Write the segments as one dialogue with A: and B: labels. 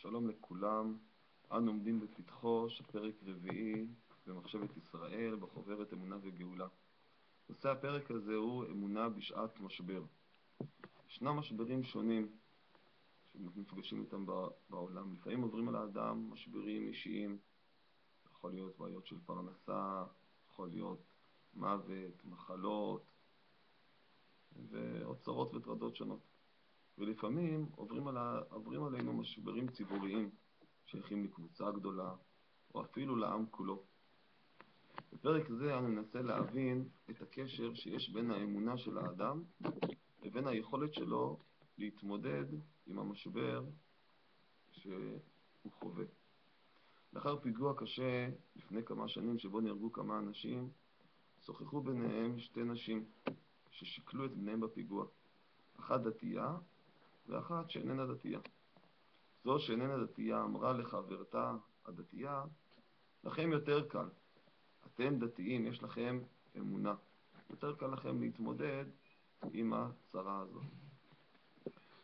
A: שלום לכולם. אנו עומדים בפתחו של פרק רביעי במחשבת ישראל בחוברת אמונה וגאולה. נושא הפרק הזה הוא אמונה בשעת משבר. ישנם משברים שונים שמפגשים איתם בעולם. לפעמים עוברים על האדם משברים אישיים, יכול להיות בעיות של פרנסה, יכול להיות מוות, מחלות ואוצרות וטרדות שונות. ולפעמים עוברים עלינו משברים ציבוריים שייכים לקבוצה גדולה או אפילו לעם כולו. בפרק זה אני מנסה להבין את הקשר שיש בין האמונה של האדם לבין היכולת שלו להתמודד עם המשבר שהוא חווה. לאחר פיגוע קשה לפני כמה שנים שבו נהרגו כמה אנשים, שוחחו ביניהם שתי נשים ששיקלו את בניהם בפיגוע. אחת דתייה ואחת שאיננה דתייה. זו שאיננה דתייה אמרה לחברתה הדתייה, לכם יותר קל. אתם דתיים, יש לכם אמונה. יותר קל לכם להתמודד עם הצרה הזאת.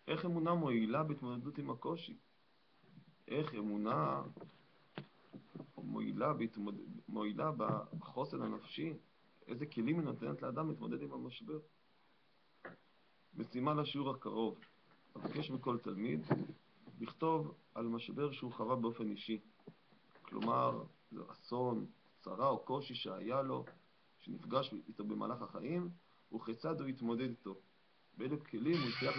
A: איך אמונה מועילה בהתמודדות עם הקושי? איך אמונה מועילה בחוסן הנפשי? איזה כלים היא נותנת לאדם להתמודד עם המשבר? משימה לשיעור הקרוב. אבקש מכל תלמיד לכתוב על משבר שהוא חווה באופן אישי. כלומר, זה אסון, צרה או קושי שהיה לו, שנפגש איתו במהלך החיים, וכיצד הוא התמודד איתו. באילו כלים הוא הצליח